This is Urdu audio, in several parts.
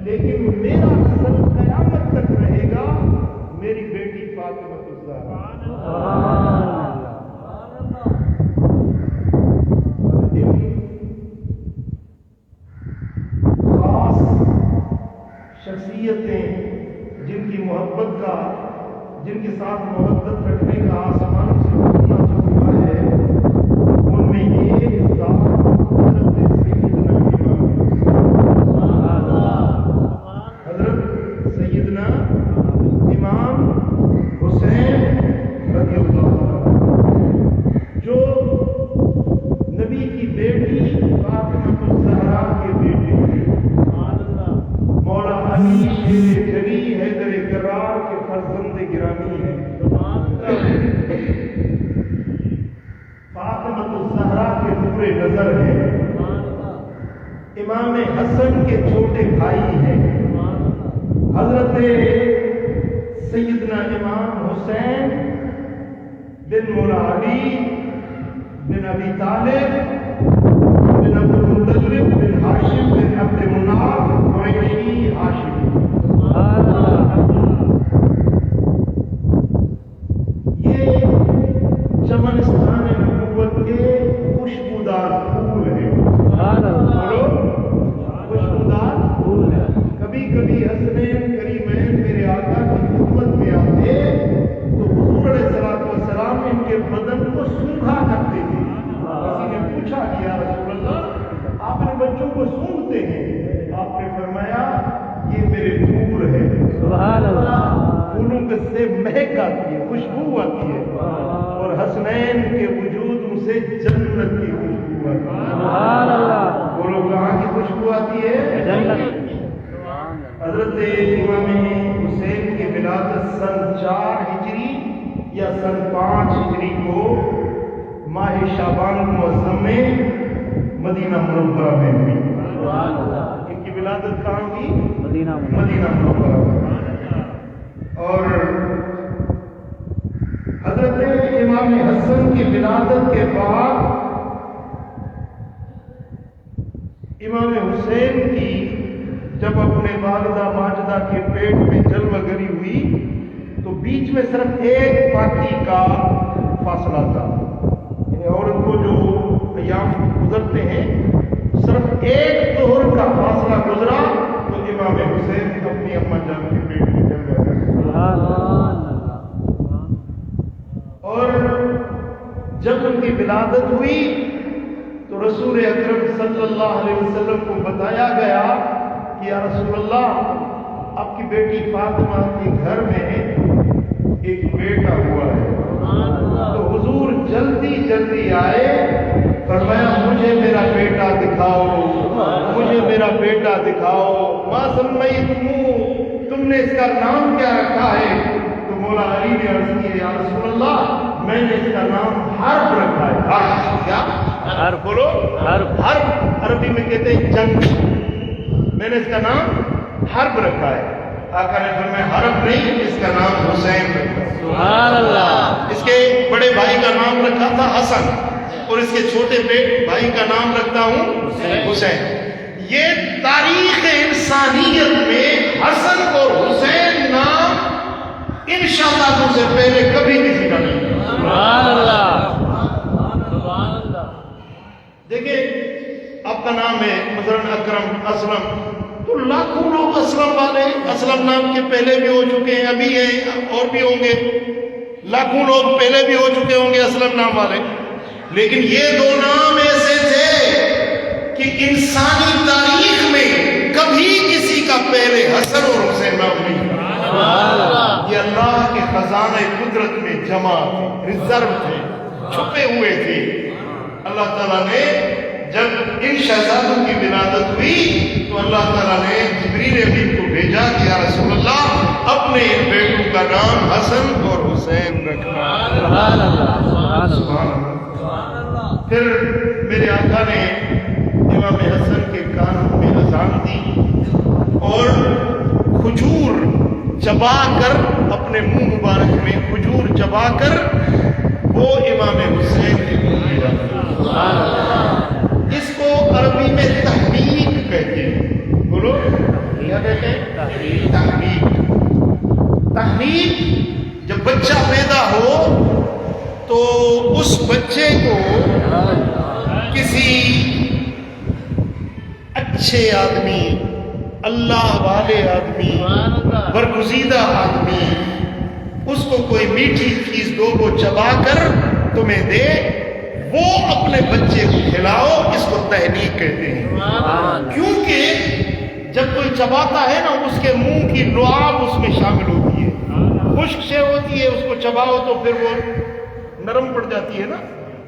لیکن میرا نسل قیامت تک رہے گا، میری بیٹی جن کے ساتھ محبت رکھنے کا آسمان سے حکم نازل ہوا ہے، ان میں ایک ذات حضرت سیدنا امام حسین رضی اللہ عنہ، جو نبی کی بیٹی فاطمہ الزہرا کے بیٹے تھے، مولا علی شیر جلی حیدر کرار کے فرزند گرامی ہیں۔ فاطمہ الزہرا کے نور نظر ہیں، امام حسن کے چھوٹے بھائی ہیں، حضرت سیدنا امام حسین بن مولا علی بن ابی طالب بن عبد المطلب بن ہاشم بن عبد مناف قریشی ہاشمی۔ یہ چمنستان نبوت کے خوشبودار پھول ہیں، خوشبودار پھول ہیں۔ کبھی کبھی حسنین کریمین میرے آقا کی خدمت میں آتے تو حضور علیہ الصلوۃ والسلام ان کے بدن کو سونگھا کرتے تھے۔ کسی نے پوچھا کہ یا رسول اللہ، آپ اپنے بچوں کو سونگھتے ہیں؟ آپ نے فرمایا یہ میرے پھول ہے، سبحان اللہ، پھولوں سے مہک آتی ہے، خوشبو آتی ہے، اور حسنین کے وجود سے جنت کی خوشبو آتی ہے، سبحان اللہ۔ بولو کہاں کی خوشبو آتی ہے؟ جنت۔ حضرت امام حسین کی ولادت سن 4 ہجری یا سن 5 ہجری کو ماہ شعبان معظم میں مدینہ منورہ میں ہوئی۔ ان کی ولادت کہاں ہوئی؟ مدینہ منورہ میں۔ اور حضرت امام حسن کی ولادت کے بعد امام حسین کی جب اپنے والدہ ماجدہ کے پیٹ میں جلوہ گری ہوئی تو بیچ میں صرف ایک پاکی کا فاصلہ تھا، یعنی عورت کو جو ایام گزرتے ہیں صرف ایک ظہر کا فاصلہ گزرا تو امام حسین اپنی اماں جان کے پیٹ میں جلوہ گری۔ اور جب ان کی ولادت ہوئی تو رسول اکرم صلی اللہ علیہ وسلم کو بتایا گیا کہ یا رسول اللہ، آپ کی بیٹی فاطمہ کے گھر میں ایک بیٹا ہوا ہے۔ تو حضور جلدی جلدی آئے، فرمایا مجھے میرا بیٹا دکھاؤ، مجھے میرا بیٹا دکھاؤ۔ ما سمیتمو، تم نے اس کا نام کیا رکھا ہے؟ تو مولا علی نے عرض کی یا رسول اللہ، میں نے اس کا نام حرب رکھا ہے۔ حرب کیا؟ حرب بولو، حرب عربی میں کہتے ہیں جنگ۔ میں نے اس کا نام حرب رکھا ہے۔ آقا نے فرمایا حرب نہیں، اس کا نام حسین رکھا ہے۔ سبحان اللہ۔ اس کے بڑے بھائی کا نام رکھا تھا حسن، اور اس کے چھوٹے بھائی کا نام رکھتا ہوں حسین۔ یہ تاریخ انسانیت میں حسن اور حسین نام ان شہزادوں سے پہلے کبھی کسی کا نہیں۔ سبحان اللہ۔ دیکھیں آپ کا نام ہے مثلا اکرم، اسلم، تو لاکھوں لوگ اسلم والے، اسلم نام کے پہلے بھی ہو چکے ہیں، ابھی ہیں اور بھی ہوں گے، لاکھوں لوگ پہلے بھی ہو چکے ہوں گے اسلم نام والے، لیکن یہ دو نام ایسے تھے کہ انسانی تاریخ میں کبھی کسی کا پہلے حسن اور حسین نام نہیں۔ یہ اللہ کے خزانہ قدرت میں جمع تھے، ریزرو تھے، چھپے ہوئے تھے۔ اللہ تعالیٰ نے جب ان شہزادوں کی ولادت ہوئی تو اللہ تعالیٰ نے جبریل امین کو بھیجا کہ یا رسول اللہ، اپنے ان بیٹوں کا نام حسن اور حسین رکھنا۔ سبحان اللہ، سبحان اللہ۔ پھر میرے آقا نے امام حسن کے کانوں میں اذان دی اور کھجور چبا کر، اپنے منہ مبارک میں کھجور چبا کر وہ امام حسین نے دیا۔ اس کو عربی میں تحنیک کہتے ہیں۔ بولو کیا کہتے ہیں؟ تحنیک۔ تحنیک جب بچہ پیدا ہو تو اس بچے کو کسی اچھے آدمی، اللہ والے آدمی، برگزیدہ آدمی اس کو کوئی میٹھی چیز دو وہ چبا کر تمہیں دے، وہ اپنے بچے کو کھلاؤ، اس کو تحنیک کہتے ہیں۔ کیونکہ جب کوئی چباتا ہے نا، اس کے منہ کی لعاب اس میں شامل ہوتی ہے، خشک سے ہوتی ہے، اس کو چباؤ تو پھر وہ نرم پڑ جاتی ہے نا،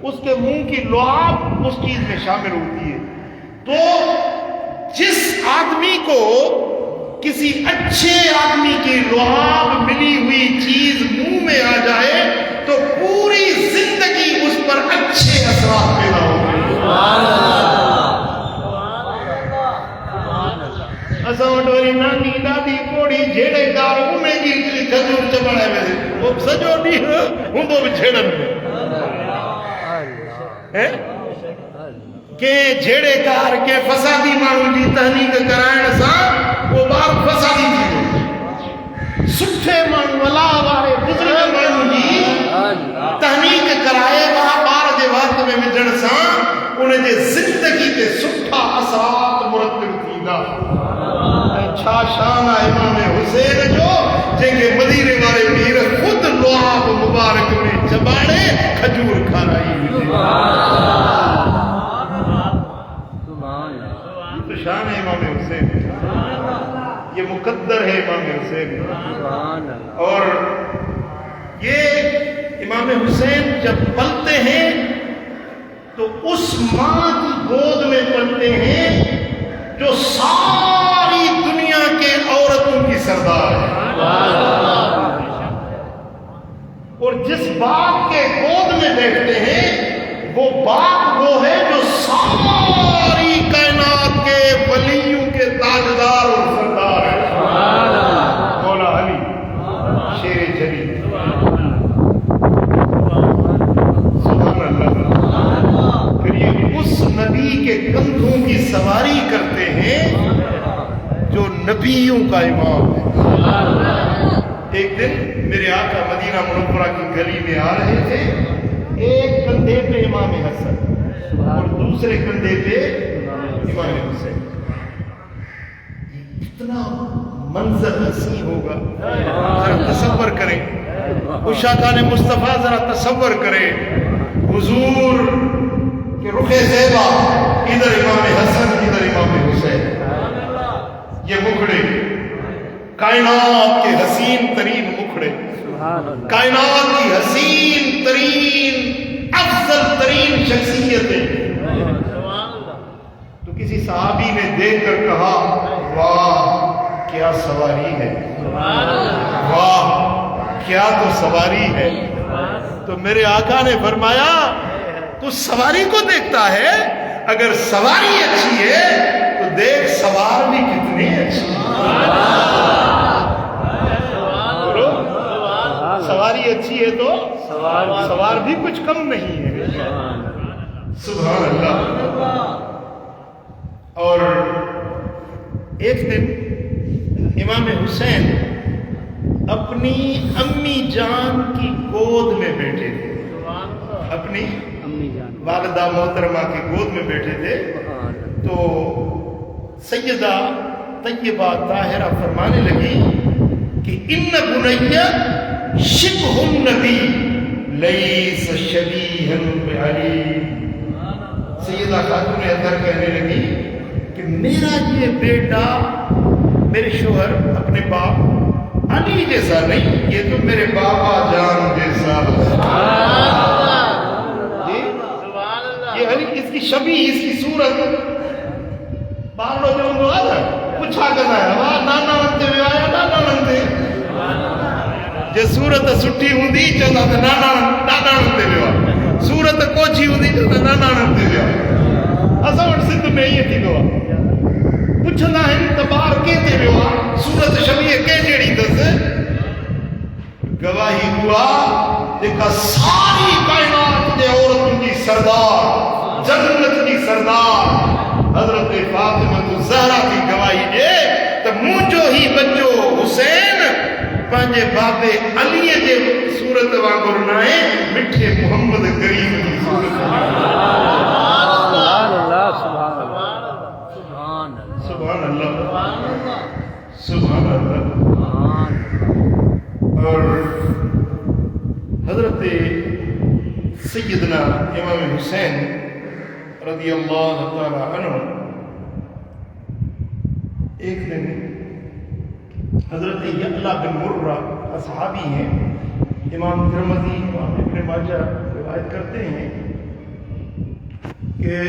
اس کے منہ کی لعاب اس چیز میں شامل ہوتی ہے۔ تو جس آدمی کو کسی اچھے آدمی کی لعاب ملی ہوئی چیز منہ میں آ جائے تو پوری زندگی اس پر اچھے اثرات پیدا ہوتے ہیں۔ اساں وٹوری نانی دادی کوڑی جھیڑے کار میں کی کھجور چبڑے میں وہ سجو ڈی ہندو جھیڑن میں کہ جھیڑے کار کے فسادی مانو جی تحنیک کرائن سا وہ بار فسادی تھی، سٹھے مانو اللہ وارے بزرگ مانو جی تحنیک کرائے بار دے وقت میں وجھن سا انہیں دے زندگی تے سٹھا اثرات مرتب تھیدا۔ چھا شان امام حسین جو جن کے مدینے والے پیر خود لعاب مبارک میں چباڑے کھجور کھا رہی تو شان ہے امام حسین، یہ مقدر ہے امام حسین۔ اور یہ امام حسین جب پلتے ہیں تو اس ماں کی گود میں پلتے ہیں جو ساری دنیا کے عورتوں کی سردار ہے، اور جس باپ کے گود میں بیٹھتے ہیں وہ باپ وہ ہے جو ساری کائنات کے ولیوں کے تاجدار اور سردار ہے، مولا علی شیر جلی۔ سبحان اللہ۔ پھر یہ اس نبی کے کندھوں کی سواری کرتے ہیں جو نبیوں کا امام ہے۔ ایک دن میرے آقا مدینہ منورہ کی گلی میں آ رہے تھے، ایک کندھے پہ امام حسن اور دوسرے کندھے پہ امام حسین۔ اتنا منظر حسین ہوگا، ذرا تصور کریں، عشاقان مصطفیٰ ذرا تصور کریں، حضور کہ رخ زیبا ادھر امام حسن ادھر امام حسین، یہ مکھڑے کائنات کے حسین ترین مکھڑے، کائنات کی حسین ترین افضل ترین شخصیتیں۔ تو کسی صحابی نے دیکھ کر کہا واہ کیا سواری ہے، واہ کیا تو سواری ہے۔ تو میرے آقا نے فرمایا تو سواری کو دیکھتا ہے، اگر سواری اچھی ہے تو دیکھ سوار بھی کتنے اچھی ہے۔ سواری اچھی ہے تو سوار بھی کچھ کم نہیں ہے۔ سبحان اللہ۔ اور ایک دن امام حسین اپنی امی جان کی گود میں بیٹھے تھے، اپنی والدہ محترمہ کی گود میں بیٹھے تھے، تو سیدہ طیبہ طاہرہ فرمانے لگی کہ ان بنیہ شبہ النبی لیس شبیہا بعلی۔ سیدہ خاتون اطہر کہنے لگی کہ میرا یہ بیٹا، میرے شوہر اپنے باپ علی جیسا نہیں، یہ تو میرے بابا جان جیسا ہے۔ اس کی شبیہ، اس کی صورت بارلو جو انہوں آتا ہے پوچھا کرنا ہے وہاں نانا ننتے میں آیا نانا ننتے جے صورت سٹھی ہوں دی چاہتا تھا نانا ننتے میں آیا، صورت کوچھی ہوں دی چاہتا نانا ننتے میں آیا۔ اسا وٹ سندھ میں یہ تھی گوا پوچھنا ہے تبار کہتے میں آیا صورت شبیہ کہ جیڑی دس گواہی ہوا دیکھا ساری کائنات کے عورتوں کی سردار، جنت کی سردار حضرت فاطمہ الزہرا کی گواہی دے تو مونجو ہی بچو حسین پانجے بابے علی دے صورت وانگر نائے مٹھے محمد کریم کی صورت۔ سبحان اللہ، سبحان اللہ۔ اور حضرت سیدنا امام حسین رضی اللہ تعالی عنہ ایک دن حضرت یعلا بن مرہ اصحابی ہیں، امام ترمذی امام ابن ماجہ روایت کرتے ہیں کہ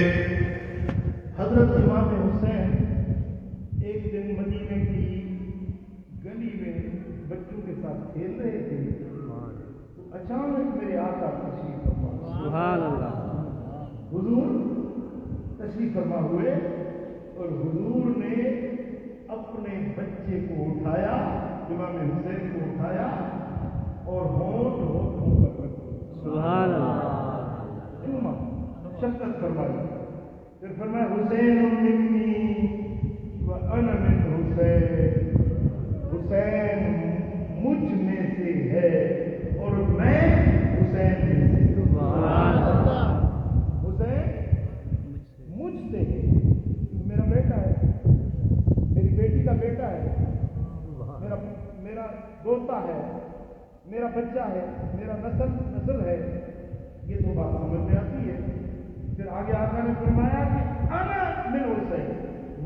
حضرت امام حسین ایک دن مدینے کی گلی میں بچوں کے ساتھ کھیل رہے تھے تو اچانک میرے آقا تشریف فرما، سبحان اللہ، حضور تشریف فرما ہوئے اور حضور نے اپنے بچے کو اٹھایا، امام حسین کو اٹھایا اور ہونٹ پر رکھا، سبحان اللہ، شفقت فرمائی، پھر فرمایا حسین منی وانا من حسین، حسین مجھ میں سے ہے اور میں حسین میں سے، سبحان اللہ، حسین مجھ سے ہے، میرا بیٹا ہے، میری بیٹی کا بیٹا ہے، میرا دوتا ہے، میرا بچہ ہے، میرا نسل ہے، یہ تو بات سمجھ میں آتی ہے۔ پھر آگے آقا نے فرمایا کہ انا من حسین،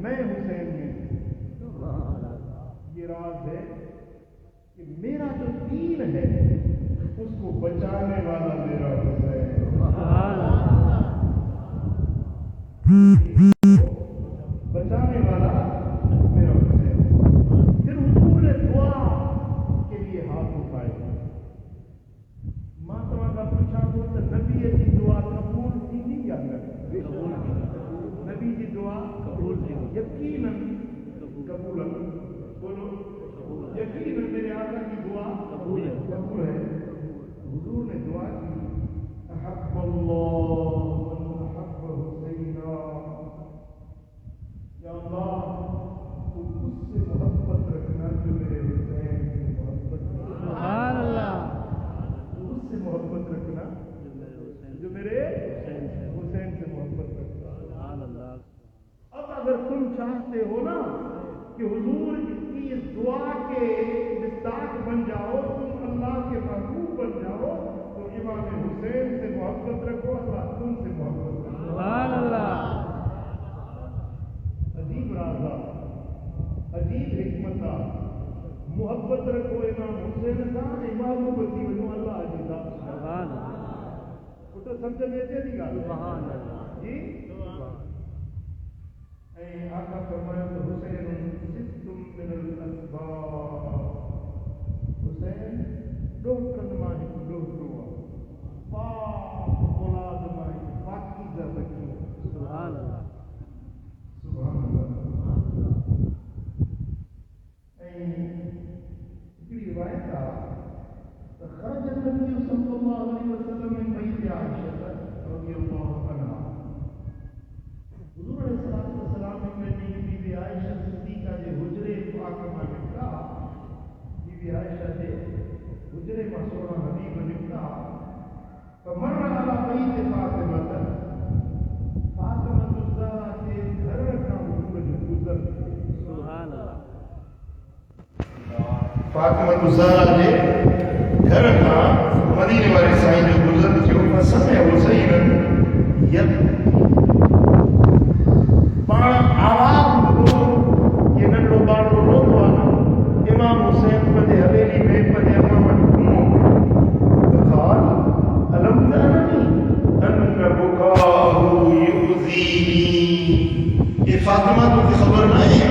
میں حسین میں، یہ راز ہے کہ میرا جو دین ہے اس کو بچانے والا میرا حسین، بچانے والا میرا حسین۔ پھر حضور نے دعا کے لیے ہاتھ اٹھائے، ماتما کا پوچھا تو نبی کی دعا قبول تھی نہیں یا نبی کی دعا قبول تھی؟ یقیناً قبول، بولو یقیناً میرے آقا کی دعا قبول ہے۔ حضور نے دعا کی، احب اللہ من احب حسینا، یا اللہ تو اس سے محبت رکھنا جو میرے حسین سے محبت رکھنا، سبحان اللہ، اس سے محبت رکھنا جو میرے حسین سے محبت رکھنا، سبحان اللہ۔ اب اگر تم چاہتے ہو نا کہ حضور کی اس دعا کے مصداق بن جاؤ، تم اللہ کے محبوب بن جاؤ، تو امام حسین سے محبت رکھو، اللہ تم سے محبت رکھو، سبحان اللہ۔ عجیب راز، عجیب حکمت، محبت رکھو امام حسین کا، امام بتی بنو اللہ عجیب، سبحان اللہ، وہ تو سمجھ میں دی گا، سبحان اللہ جی۔ اے آقا فرمایا تو حسین ستم من الاسباب، حسین ڈوکن ماہی ڈوکروا پاک اولاد ماہی پاکیزہ بچوں، سبحان اللہ، سبحان اللہ۔ ایک روایت تھا، خرج النبی صلی اللہ علیہ وسلم من بیت عائشہ رضی اللہ عنہا، حضور علیہ السلام نے بی بی عائشہ صدیقہ کے حجرے پاک میں نکلا، بی بی عائشہ کے حجرے میں سونا حبیب نکلا، فمر علی بیت فاطمہ، فاطمہ الزہرا کے گھر کا گزر، سبحان اللہ، فاطمہ الزہرا کے گھر کا مدینے والے سائیں جو گزر تھے، ان کا سمع حسین آواز رو یہ ننڈو باڑو رو تو آنا، امام حسین پدے حویلی میں پدے امام قال علم ترنی ان بکاہو یؤذینی، یہ فاطمہ تو کی خبر نہیں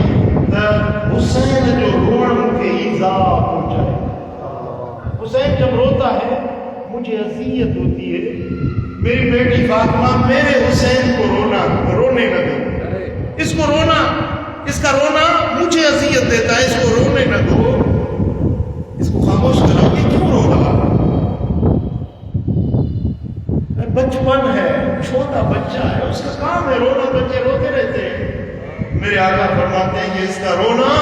حسین جو روڑ کے ایذا پہنچائے، حسین جب روتا ہے مجھے اذیت ہوتی ہے، میری بیٹی فاطمہ میرے حسین کو رونے نہ دے، اس کو رونا، اس کا رونا مجھے اذیت دیتا ہے، اس کو رونے نہ دو، اس کو خاموش کرو، یہ کیوں رو رہا؟ بچپن ہے، چھوٹا بچہ ہے، اس کا کام ہے رونا، بچے روتے رہتے ہیں۔ میرے آقا فرماتے ہیں کہ اس کا رونا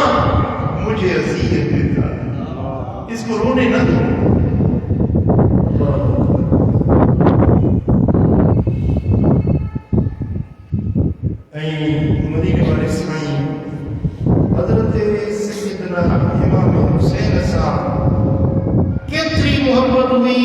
مجھے اذیت دیتا ہے، اس کو رونے نہ دو۔ مدینے والے سائیں حضرت سیدنا امام حسین صاحب کیتری محبت ہوئی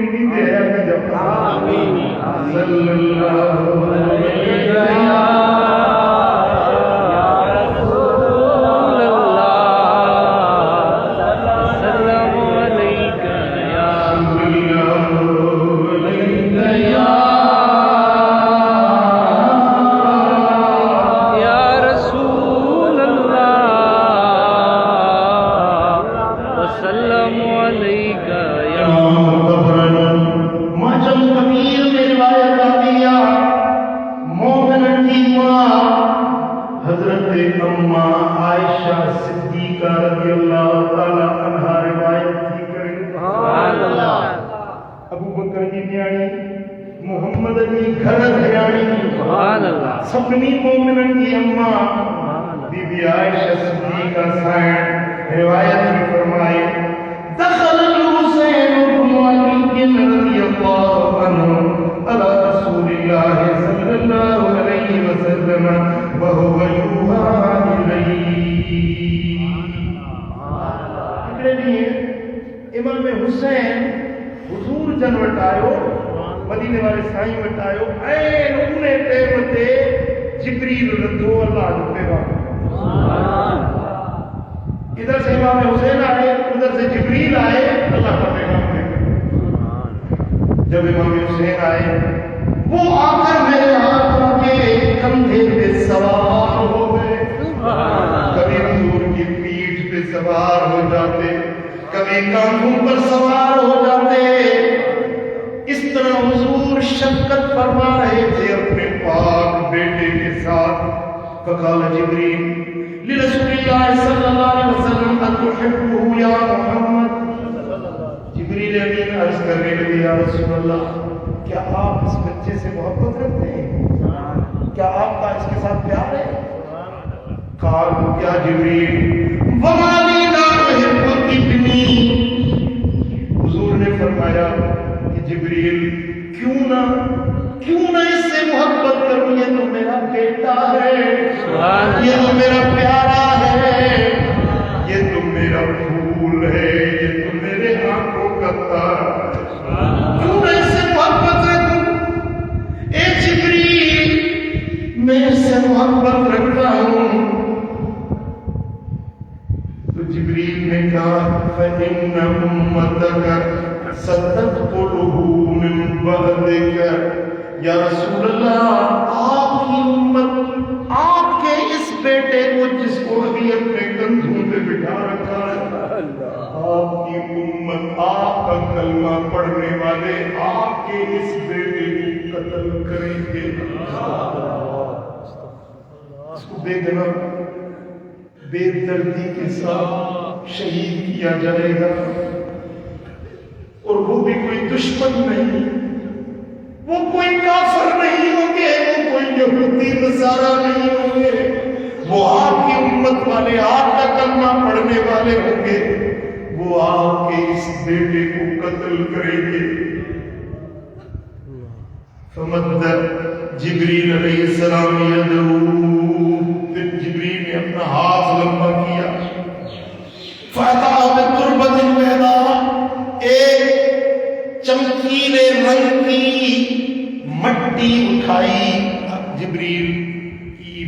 مریدی دے آیا جب صلی اللہ علیہ سپنی مومنن کی اماں بی بی عائشہ صدیقہ صاحب روایت میں فرمائے دخل الحسین بن علی رضی اللہ عنہ علی رسول اللہ صلی اللہ علیہ وسلم وهو يوحى الیہ. اتنے لیے امام حسین حضور جن وٹ آیو مدینے والے سائیں وٹ آیو این انہیں ٹائم تے جبریل رضو اللہ عنہ پیغام ادھر سے امام حسین آئے ادھر سے جبریل آئے اللہ کا پیغام دے. جب امام حسین آئے وہ آ کر میرے ہاتھوں کے کندھے پہ سوار ہو گئے. کبھی حضور کی پیٹھ پہ سوار ہو جاتے کبھی کاندھوں پر سوار ہو جاتے. اس طرح حضور شفقت فرما رہے تھے اپنے پاک بیٹے کے ساتھ. فقال جبریل لرسول اللہ صلی اللہ علیہ وسلم اتحبه یا محمد. جبریل امین عرض کرنے لگے یا رسول اللہ کیا آپ اس بچے سے محبت رکھتے ہیں؟ کیا آپ کا اس کے ساتھ پیار ہے؟ قالوا کیا جبریل وما لی لا احب ابنی. حضور نے فرمایا جبریل کیوں نہ اس سے محبت کروں, یہ تو میرا بیٹا ہے, یہ تو میرا پیارا ہے, یہ تو میرا پھول ہے, یہ تو میرے آنکھوں کا تارا ہے, کیوں نہ اس سے محبت رکھوں. اے جبریل میں اس سے محبت رکھتا ہوں. تو جبریل نے کہا فإن أمتك ستدخله من بعدك. یا رسول اللہ آپ کی امت آپ کے اس بیٹے کو جس کو ابھی اپنے کندھوں پہ بٹھا رکھا ہے, آپ کی امت آپ کا کلمہ پڑھنے والے آپ کے اس بیٹے کو قتل کریں گے. اس کو بے گناہ بے دردی کے ساتھ شہید کیا جائے گا. اور وہ بھی کوئی دشمن نہیں, وہ کوئی کافر نہیں ہوں گے, وہ کوئی یہودی نصارہ نہیں ہوں گے, وہ آپ کی امت والے آپ کا کلمہ پڑھنے والے ہوں گے, وہ آپ کے اس بیٹے کو قتل کریں گے. فمد جبریل علیہ السلام یدعو, پھر جبریل نے اپنا ہاتھ لمبا کیا. فَأَتَىٰ بِتُرْبَةٍ بَيْضَاءَ, ایک چمکیلے رنگ کی مٹی اٹھائی. جبریل کی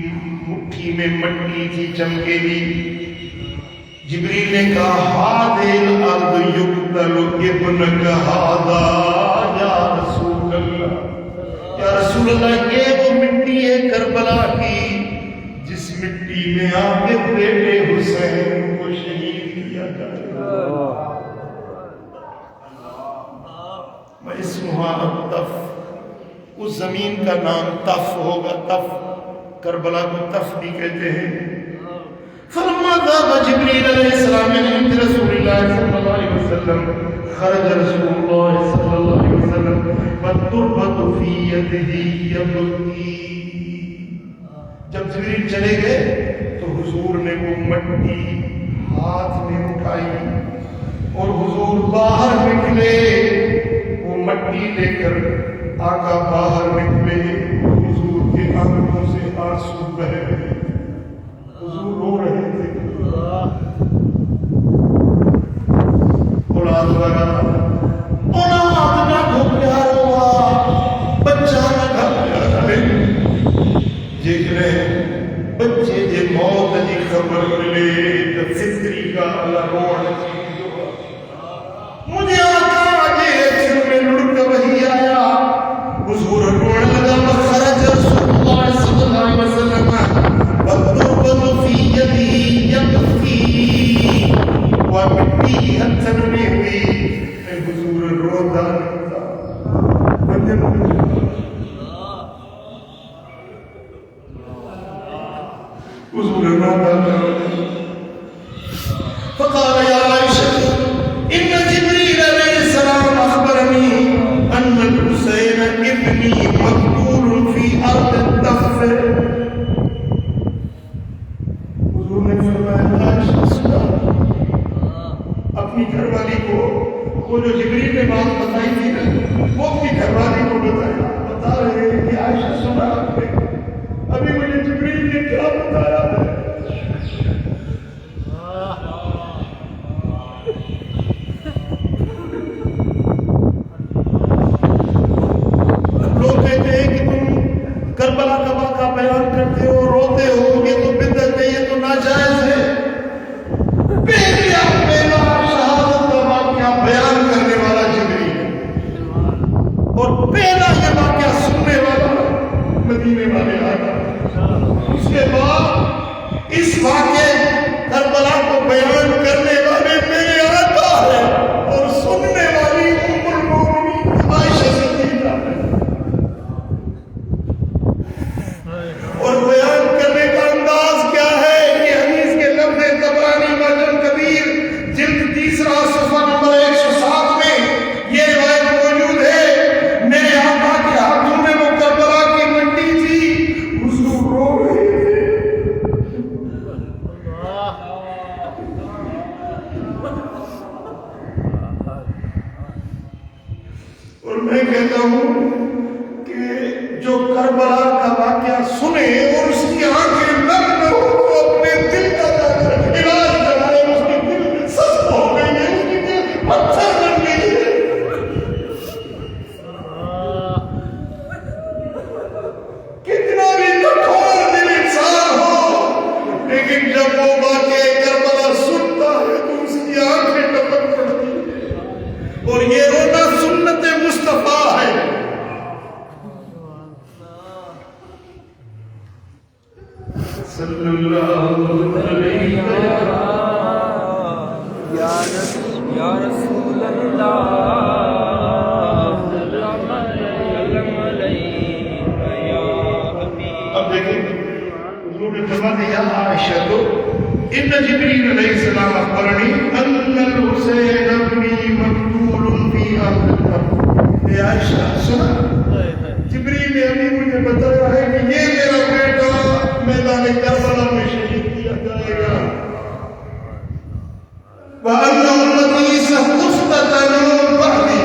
مٹھی میں مٹی تھی چمکیلی. جبریل نے کہا هَٰذِهِ الْأَرْضُ يُقْتَلُ ابْنُكَ هَٰذَا یا رسول اللہ, یا رسول اللہ یہ وہ مٹی ہے کربلا کی جس مٹی میں آپ کے بیٹے حسین کو شہید کیا جائے. اسمها الطف, اس زمین کا نام تف ہوگا. تف کربلا کو تف بھی کہتے ہیں. فلما ذهب جبريل عليه السلام من عند رسول الله صلى الله عليه وسلم خرج رسول الله صلى الله عليه وسلم والتربة في يده يبكي. جب جبریل چلے گئے تو حضور نے وہ مٹی ہاتھ میں اٹھائی اور حضور باہر نکلے. وہ مٹی لے کر آقا باہر نکلے, حضور کے آنکھوں سے آنسو بہہ رہے, حضور رو رہے تھے. اولاد بچے جے موت کی خبر ملے تو فطری کا روح مجھے آقا جے سر میں لڑک وہی آیا حضور رونے لگا فخرج رسول اللہ صلی اللہ علیہ وسلم والتربت فی یدی یبکی ومٹی ہتھن میں ہوئی حضور روتا حضور روتا فقال یا عائشہ ان جبریل علیہ السلام اخبرنی ان الحسین ابنی مقتول فی ارض الدف. حضور نے فرمایا عائشہ سنا اپنی گھر والی کو وہ جو جبریل نے بات بتائی تھی نا وہ اپنی گھر والی کو بتا رہے ہیں کہ عائشہ سنا آپ نے ابھی مجھے جبریل نے کیا بتایا ہے. لوگ کہتے ہیں کہ تم کربلا کا واقعہ بیان کرتے ہو روتے ہو یہ تو بدعت ہے یہ تو ناجائز ہے. پہلا شہادت کا واقعہ بیان کرنے والا جبریل ہے اور پہلا یہ واقعہ سننے والا مدینے والے آقا. اس کے بعد اس واقعے کربلا کو بیان کرنے والے میرے آقا ہے اور سننے والی ام المؤمنین عائشہ صدیقہ ہے. اور بیان کرنے کا انداز کیا ہے کہ حدیث کے لفظ طبرانی معجم کبیر جلد 3 صفحہ نمبر 107 میں یہ روایت موجود ہے. میرے آقا کے ہاتھوں میں وہ کربلا کی مٹی تھی حضور رو رہے تھے. اور میں کہتا ہوں کہ جو کربلا کا واقعہ سنے اور اس کی آنکھیں نم نہ ہو تو اپنے دل کا علاج کرائے. اس کی دل سخت ہو گئی ہے اس کی دل پتھر بن گئی ہے. کتنا بھی کٹھور دل انسان ہو لیکن جب وہ واقعہ کربلا سنتا ہے تو اس کی آنکھیں ٹپک پڑتی ہیں. اور یہ رونا سنت مصطفیٰ ہے. صلی اللہ علیہ یا رسول اللہ اب دیکھیں حضور نے فرما دیا عائشہ تو ان جبریل علیہ السلام اخبرنی ان الحسین ابنی مقتول فی ارض الدف. اے عائشہ سنا جبریل نے ابھی مجھے بتایا ہے کہ یہ میرا بیٹا میدان کربلا میں شہید کیا جائے گا. وَأَنَّ أُمَّتِي سَتُفْتَنُ بَعْدِي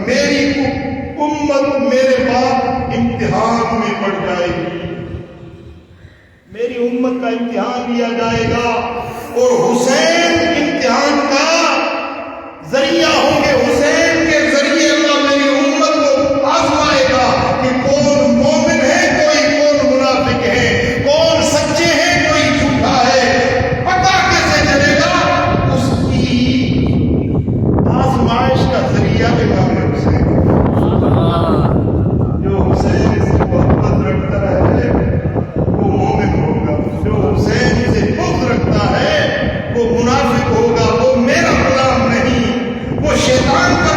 میری امت میرے بعد امتحان میں پڑ جائے گی. میری امت کا امتحان لیا جائے گا اور حسین امتحان کا ذریعہ ہوں گے. حسین کے ذریعے اللہ میری امت کو آزمائے گا کہ کون مومن ہے کوئی کون منافق ہے کون سچے ہیں کوئی جھوٹا ہے. پتہ کیسے چلے گا؟ اس کی آزمائش کا ذریعہ امام حسین. جو حسین سے محبت رکھتا ہے وہ مومن ہوگا. جو حسین سے بغض رکھتا ہے وہ منافق ہوگا. وہ میرا غلام نہیں وہ شیطان کا